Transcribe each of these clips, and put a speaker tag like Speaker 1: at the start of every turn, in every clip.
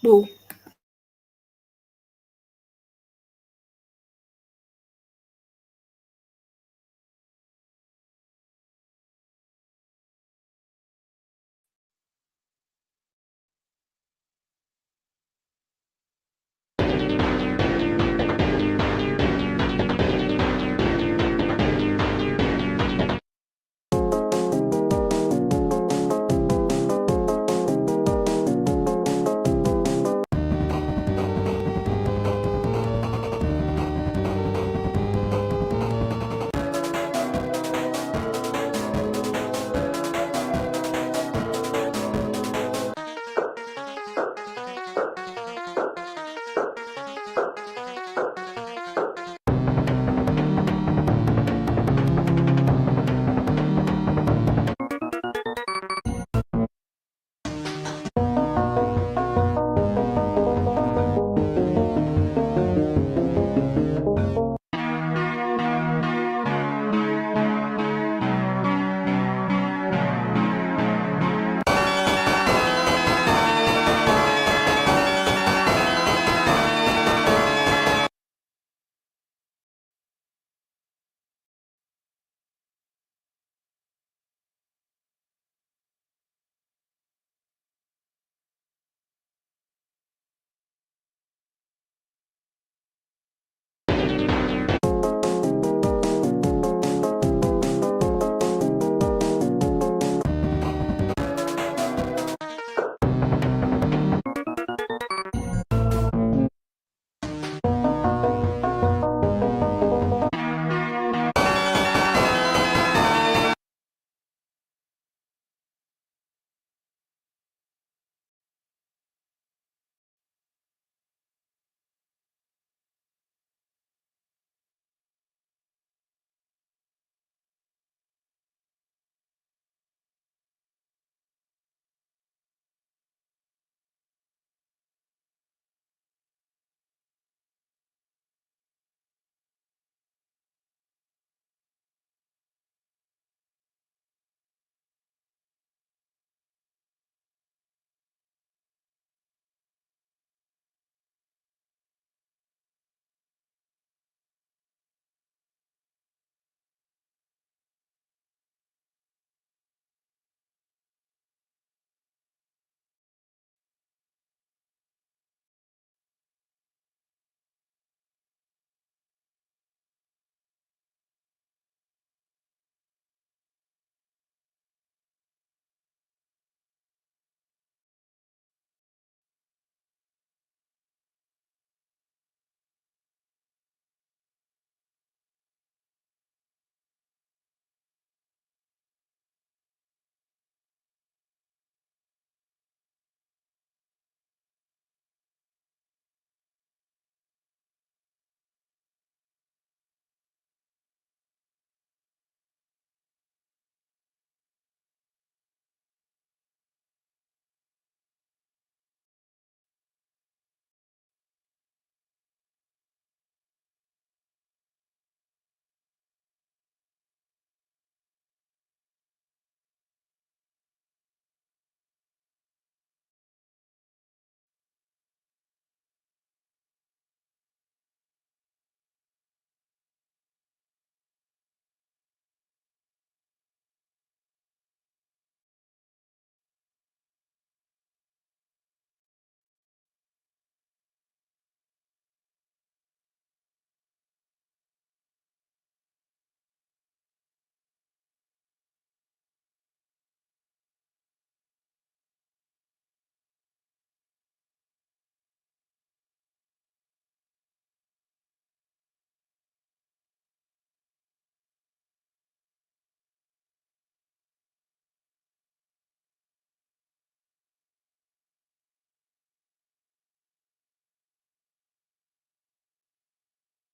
Speaker 1: Boo.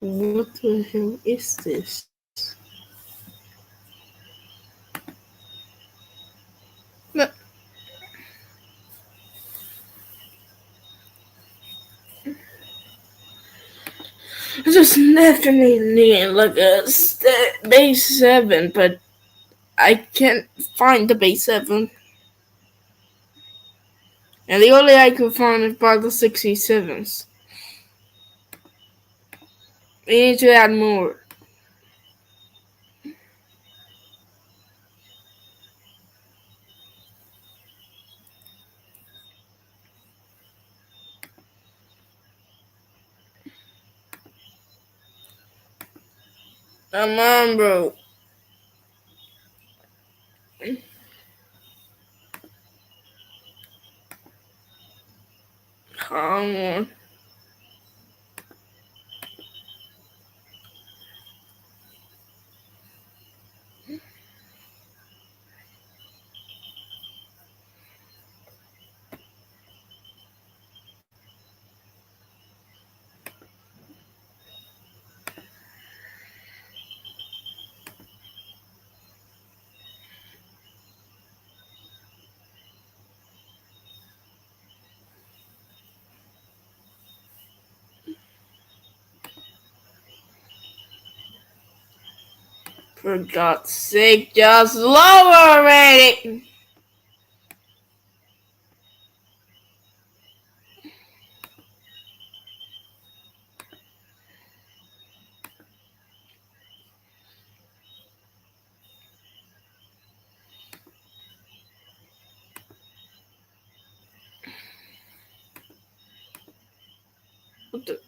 Speaker 1: What the hell is this? No, just definitely like base 7, but I can't find the base 7. And the only I could find is by the 67s. We need to add more. Come on, bro. Come on. For God's sake, just lower already! What the?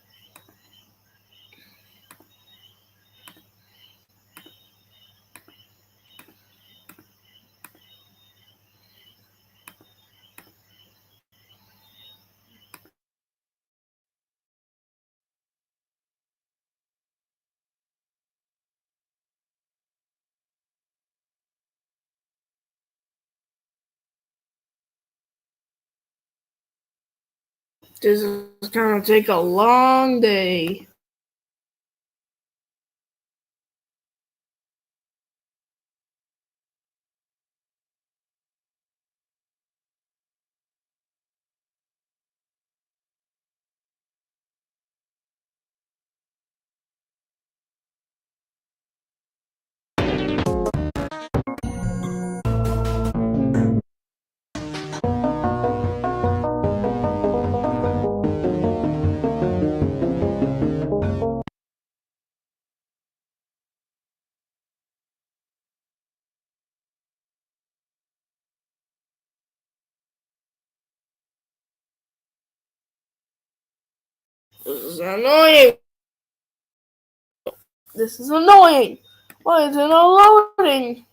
Speaker 1: This is gonna take a long day. This is annoying. This is annoying. Why is it not loading?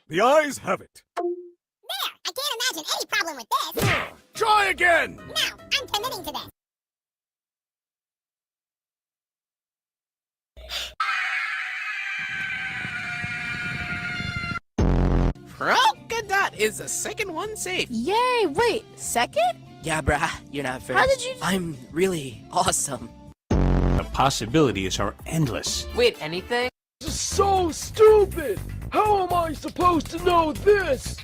Speaker 2: The ayes have it.
Speaker 3: There! I can't imagine any problem with this!
Speaker 2: Try again!
Speaker 3: No, I'm committing to this!
Speaker 4: Polkadot is the second one safe.
Speaker 1: Yay! Wait, second?
Speaker 4: Yeah, bruh, you're not first.
Speaker 1: How did you-
Speaker 4: I'm really awesome.
Speaker 5: The possibilities are endless.
Speaker 6: Wait, anything?
Speaker 7: So stupid! How am I supposed to know this?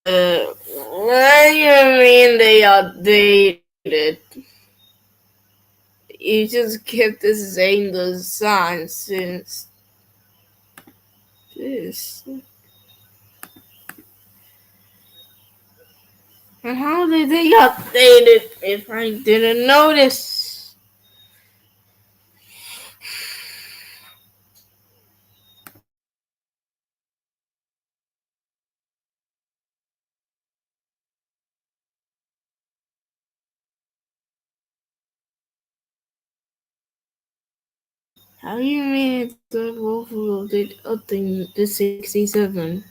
Speaker 1: what do you mean they updated? You just kept the same design since this. And how did they update it if I didn't notice? How do you mean the Wolf did update the 67?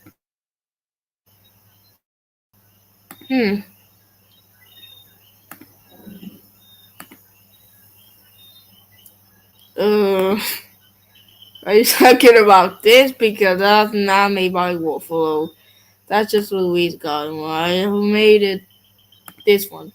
Speaker 1: Uh, are you talking about this? Because that's not made by Wolfalo. That's just Louise Garden. I who made it. This one.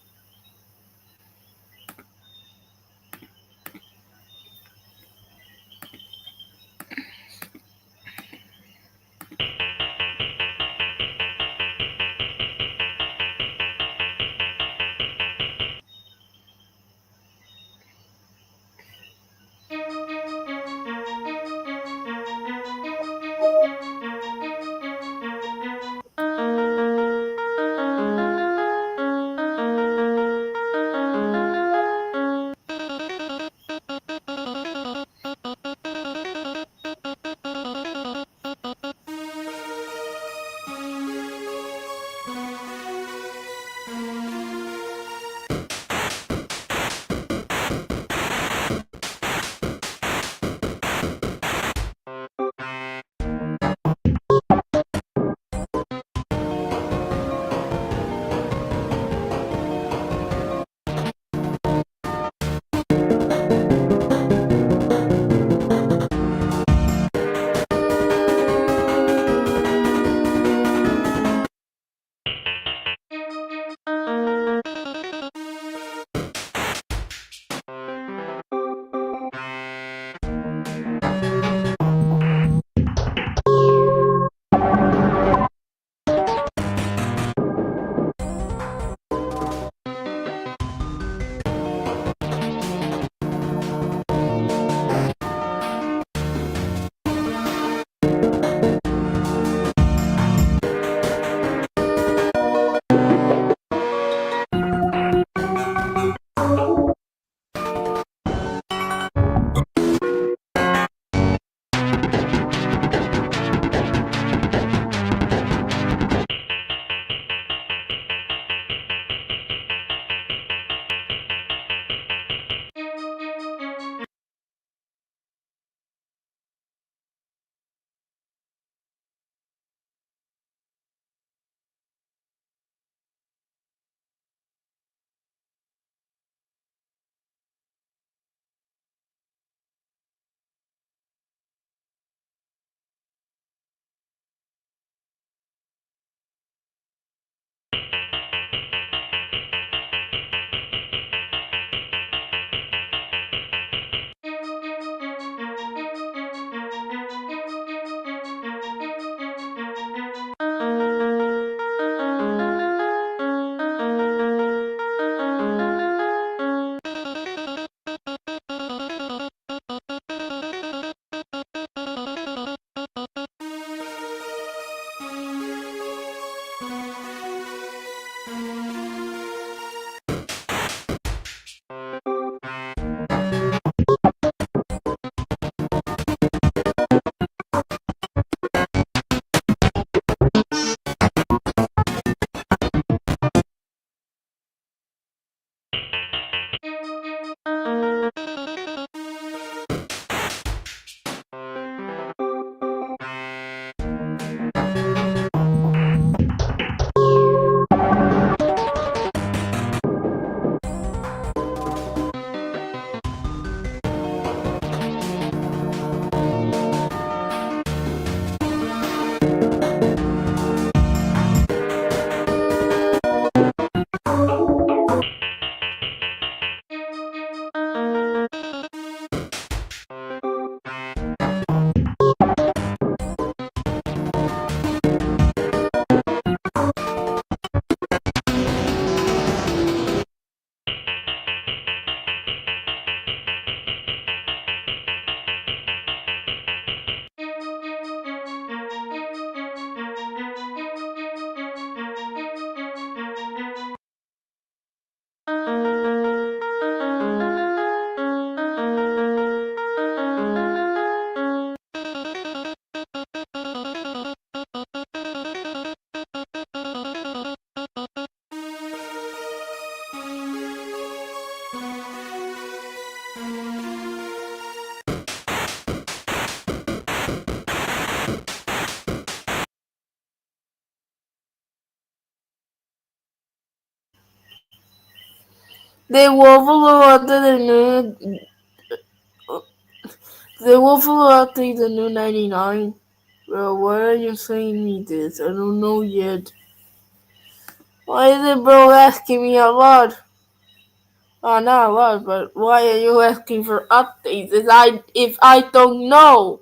Speaker 1: They will follow after the new. They will follow after the new 99. Bro, why are you saying me this? I don't know yet. Why is it bro asking me a lot? Oh, not a lot, but why are you asking for updates if I don't know?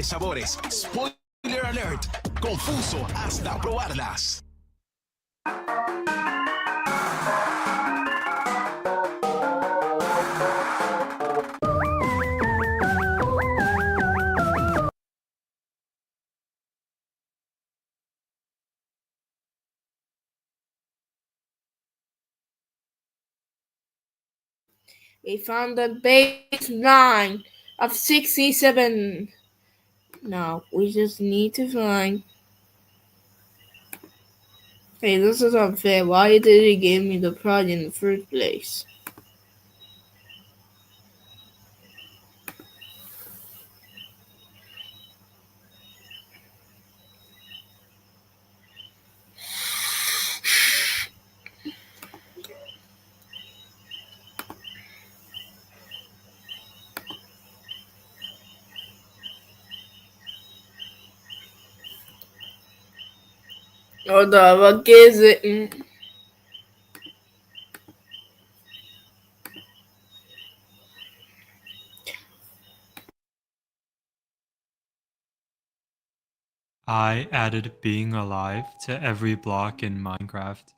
Speaker 6: diferentes sabores. Spoiler alert, confuso hasta probarlas.
Speaker 1: We found the baseline of 67. Now we just need to find. Hey, this is unfair. Why did he give me the prize in the first place? Hold on, what is it?
Speaker 8: I added being alive to every block in Minecraft.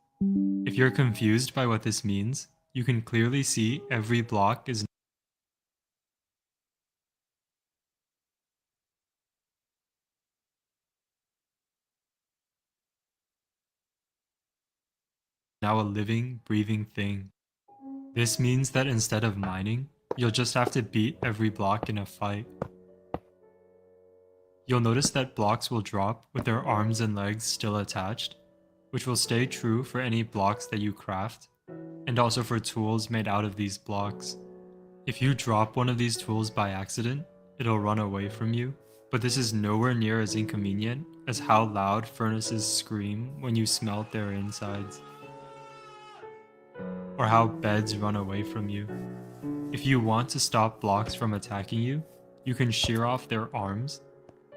Speaker 8: If you're confused by what this means, you can clearly see every block is now a living, breathing thing. This means that instead of mining, you'll just have to beat every block in a fight. You'll notice that blocks will drop with their arms and legs still attached, which will stay true for any blocks that you craft, and also for tools made out of these blocks. If you drop one of these tools by accident, it'll run away from you, but this is nowhere near as inconvenient as how loud furnaces scream when you smelt their insides, or how beds run away from you. If you want to stop blocks from attacking you, you can shear off their arms,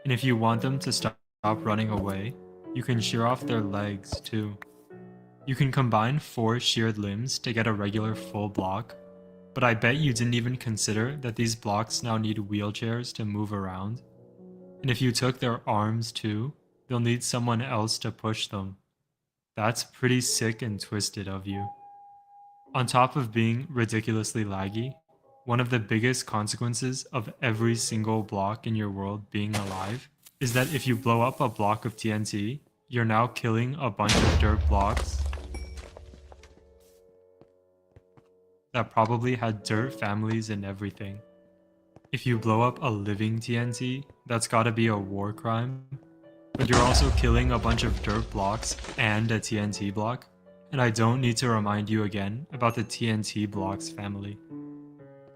Speaker 8: and if you want them to stop running away, you can shear off their legs too. You can combine 4 sheared limbs to get a regular full block, but I bet you didn't even consider that these blocks now need wheelchairs to move around. And if you took their arms too, they'll need someone else to push them. That's pretty sick and twisted of you. On top of being ridiculously laggy, one of the biggest consequences of every single block in your world being alive is that if you blow up a block of TNT, you're now killing a bunch of dirt blocks that probably had dirt families and everything. If you blow up a living TNT, that's gotta be a war crime, but you're also killing a bunch of dirt blocks and a TNT block, and I don't need to remind you again about the TNT blocks family.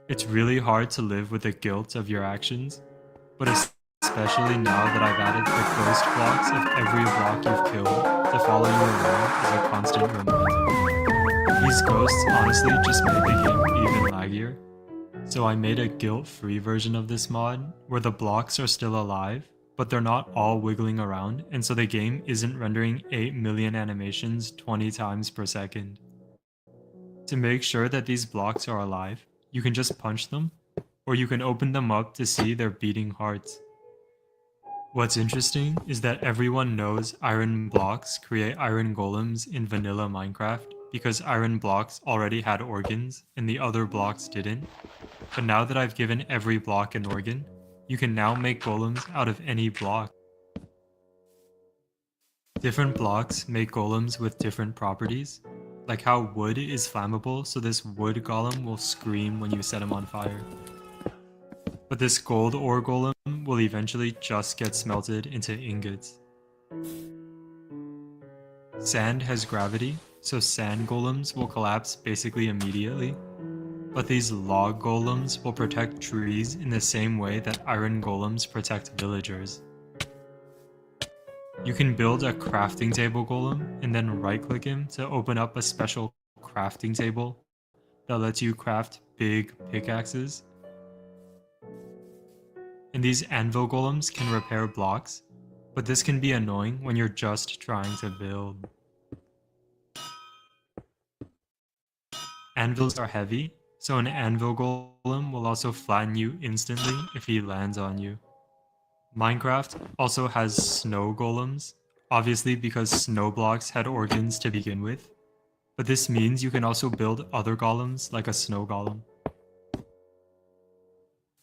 Speaker 8: It's really hard to live with the guilt of your actions, but especially now that I've added the ghost blocks of every block you've killed to follow you around as a constant reminder. These ghosts honestly just made the game even laggier, so I made a guilt-free version of this mod where the blocks are still alive, but they're not all wiggling around, and so the game isn't rendering 8 million animations 20 times per second. To make sure that these blocks are alive, you can just punch them, or you can open them up to see their beating hearts. What's interesting is that everyone knows iron blocks create iron golems in vanilla Minecraft because iron blocks already had organs and the other blocks didn't. But now that I've given every block an organ, you can now make golems out of any block. Different blocks make golems with different properties, like how wood is flammable, so this wood golem will scream when you set him on fire. But this gold ore golem will eventually just get smelted into ingots. Sand has gravity, so sand golems will collapse basically immediately, but these log golems will protect trees in the same way that iron golems protect villagers. You can build a crafting table golem and then right-click him to open up a special crafting table that lets you craft big pickaxes. And these anvil golems can repair blocks, but this can be annoying when you're just trying to build. Anvils are heavy, so an anvil golem will also flatten you instantly if he lands on you. Minecraft also has snow golems, obviously because snow blocks had organs to begin with, but this means you can also build other golems like a snow golem.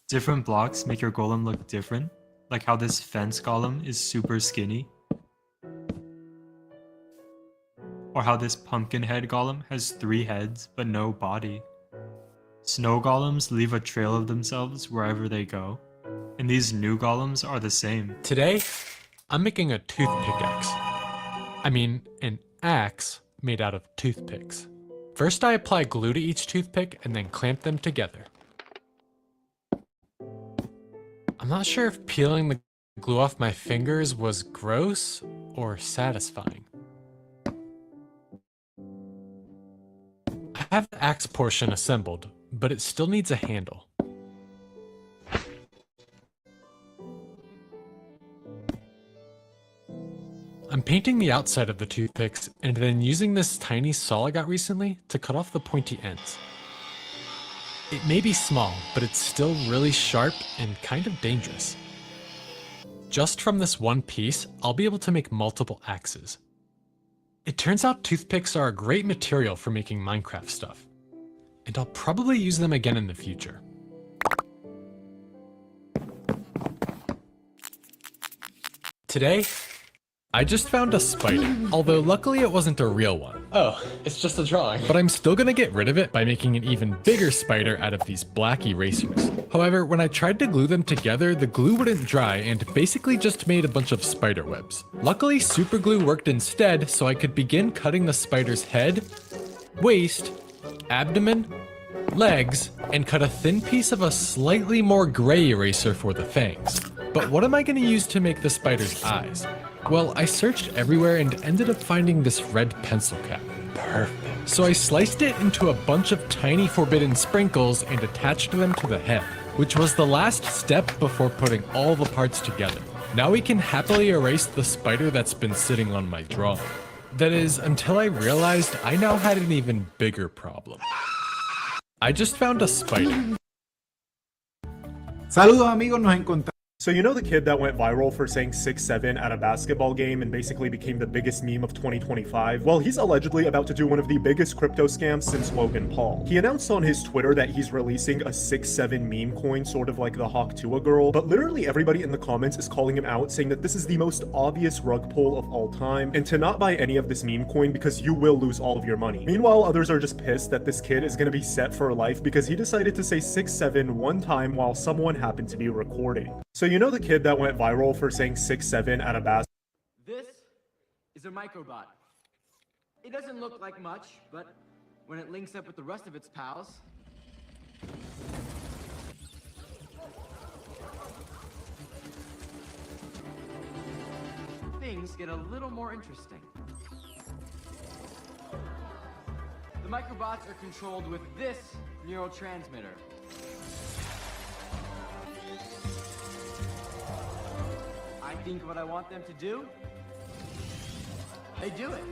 Speaker 8: Different blocks make your golem look different, like how this fence golem is super skinny, or how this pumpkin head golem has 3 heads but no body. Snow golems leave a trail of themselves wherever they go, and these new golems are the same.
Speaker 9: Today, I'm making a toothpick axe. I mean, an axe made out of toothpicks. First, I apply glue to each toothpick and then clamp them together. I'm not sure if peeling the glue off my fingers was gross or satisfying. I have the axe portion assembled, but it still needs a handle. I'm painting the outside of the toothpicks and then using this tiny saw I got recently to cut off the pointy ends. It may be small, but it's still really sharp and kind of dangerous. Just from this one piece, I'll be able to make multiple axes. It turns out toothpicks are a great material for making Minecraft stuff, and I'll probably use them again in the future. Today, I just found a spider, although luckily it wasn't a real one. Oh, it's just a drawing. But I'm still gonna get rid of it by making an even bigger spider out of these black erasers. However, when I tried to glue them together, the glue wouldn't dry and basically just made a bunch of spider webs. Luckily, super glue worked instead, so I could begin cutting the spider's head, waist, abdomen, legs, and cut a thin piece of a slightly more gray eraser for the fangs. But what am I gonna use to make the spider's eyes? Well, I searched everywhere and ended up finding this red pencil cap. Perfect. So I sliced it into a bunch of tiny forbidden sprinkles and attached them to the head, which was the last step before putting all the parts together. Now we can happily erase the spider that's been sitting on my drawing. That is, until I realized I now had an even bigger problem. I just found a spider.
Speaker 10: Saludos amigos, nos encontramos.
Speaker 11: So you know the kid that went viral for saying 6'7" at a basketball game and basically became the biggest meme of 2025? Well, he's allegedly about to do one of the biggest crypto scams since Logan Paul. He announced on his Twitter that he's releasing a 6'7" meme coin, sort of like the Hawk Tuah girl, but literally everybody in the comments is calling him out, saying that this is the most obvious rug pull of all time, and to not buy any of this meme coin because you will lose all of your money. Meanwhile, others are just pissed that this kid is gonna be set for life because he decided to say 6'7" one time while someone happened to be recording. So you know the kid that went viral for saying 6'7" at a basketball.
Speaker 12: This is a microbot. It doesn't look like much, but when it links up with the rest of its pals, things get a little more interesting. The microbots are controlled with this neurotransmitter. I think what I want them to do, they do it.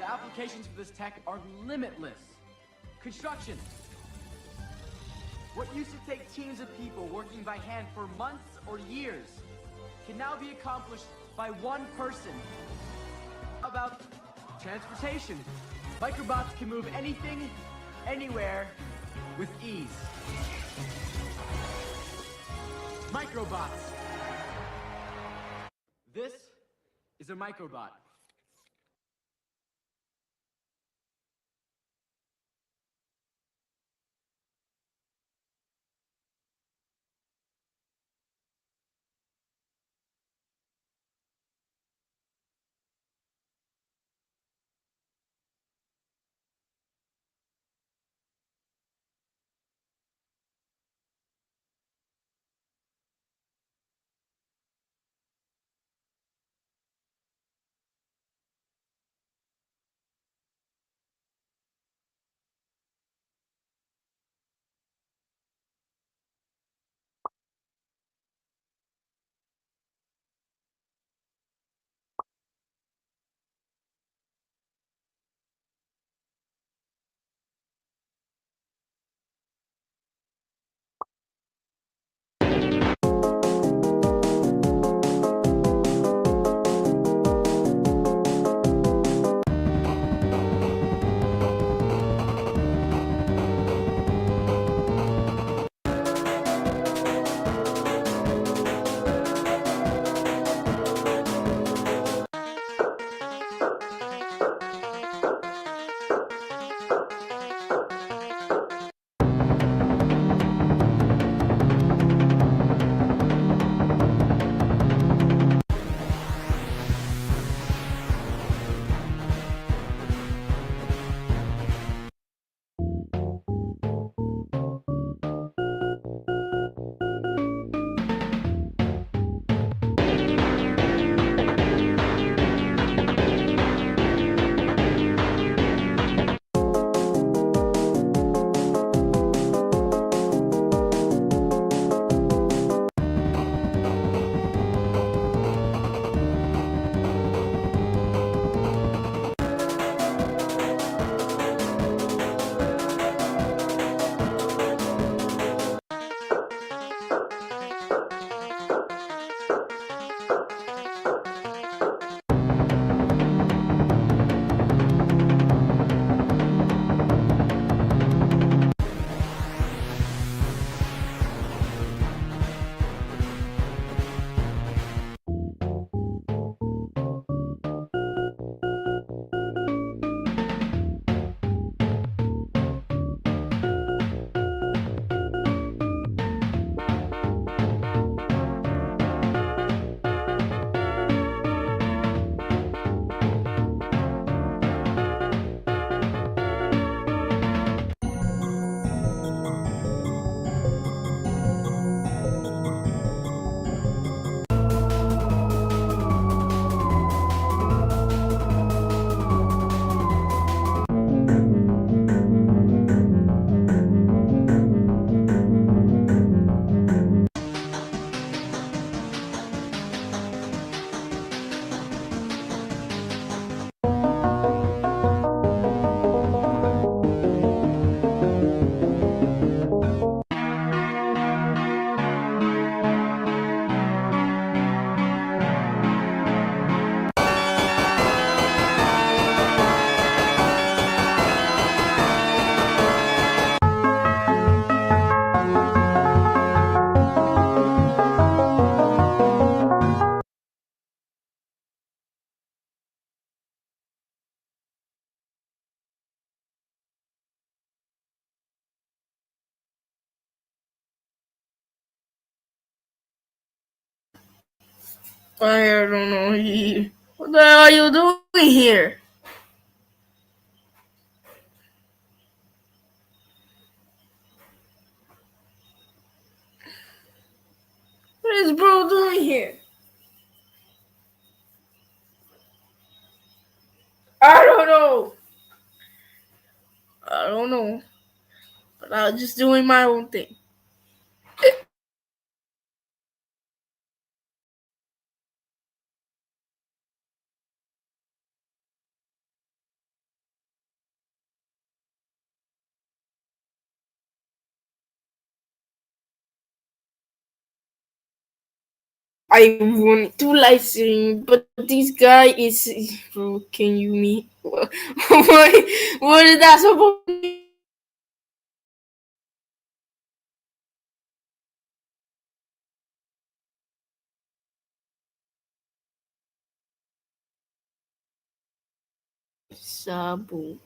Speaker 12: The applications for this tech are limitless. Construction. What used to take teams of people working by hand for months or years can now be accomplished by one person. How about transportation? Microbots can move anything, anywhere, with ease. Microbots. This is a microbot.
Speaker 1: I don't know. What the hell are you doing here? What is bro doing here? I don't know. I don't know. But I was just doing my own thing. I want to live stream, but this guy is bro. Can you meet? What is that supposed to be? Sabu.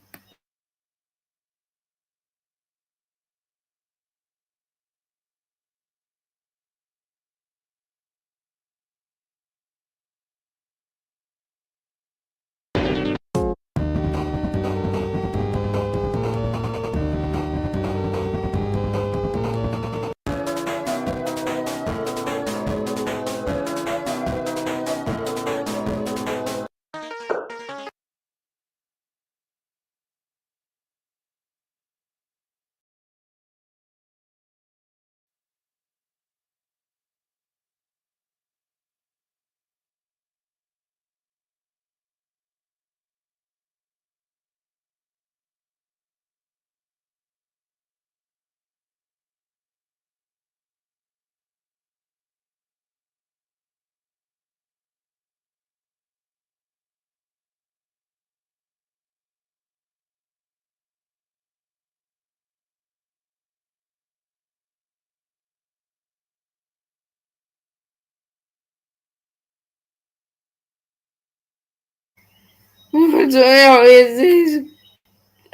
Speaker 1: What the hell is this?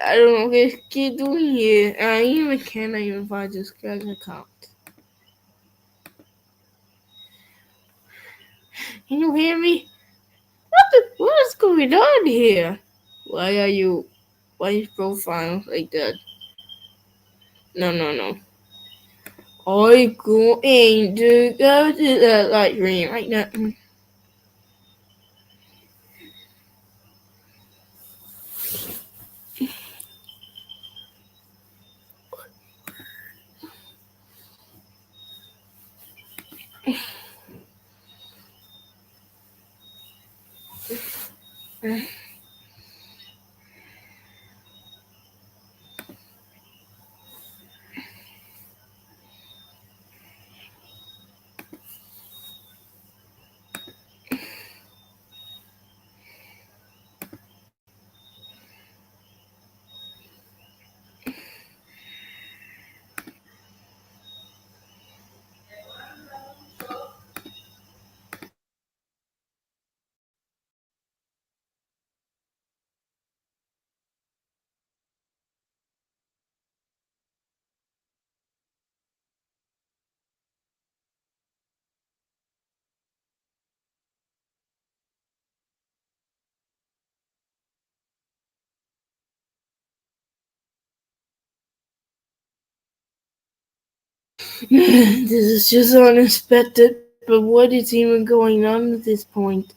Speaker 1: I don't know what this kid doing here. I even cannot even find this guy's account. Can you hear me? What is going on here? Why is profile like that? No. I'm going to go to the library right now. This is just unexpected, but what is even going on at this point?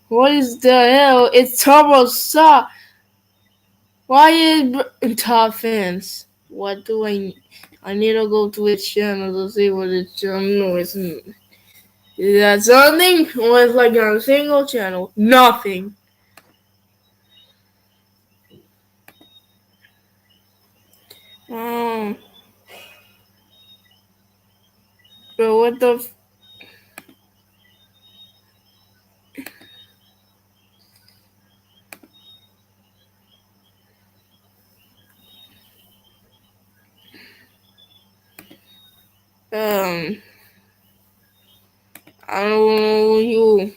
Speaker 1: What is the hell? It's Turbo Saw! Why is top fans? What do I need? I need to go to his channel to see what his channel is. Is that something? Or it's like on a single channel? Nothing. Oh. But what the I don't know you.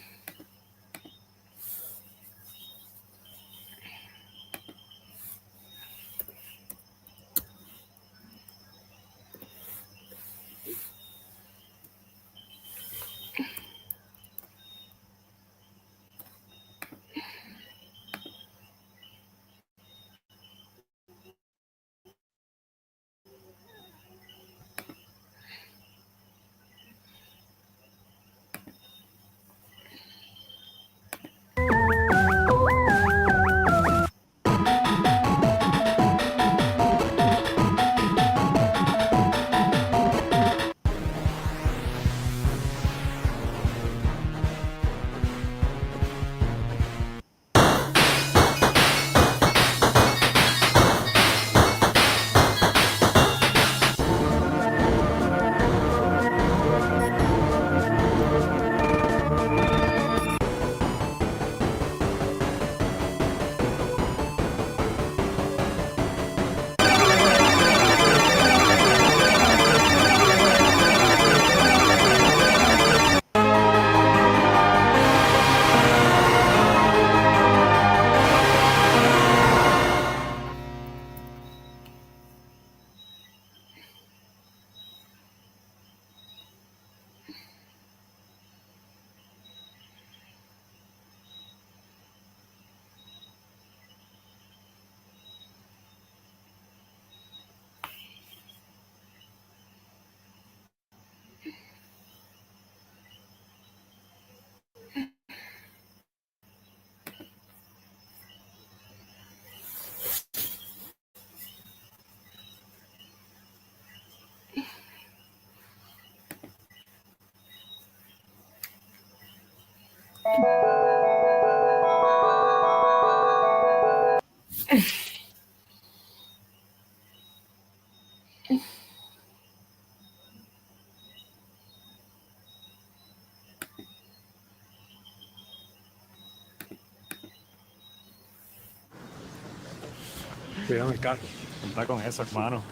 Speaker 5: Cuidado en el carro. Cuenta con eso, hermano.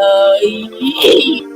Speaker 1: Ay, ay.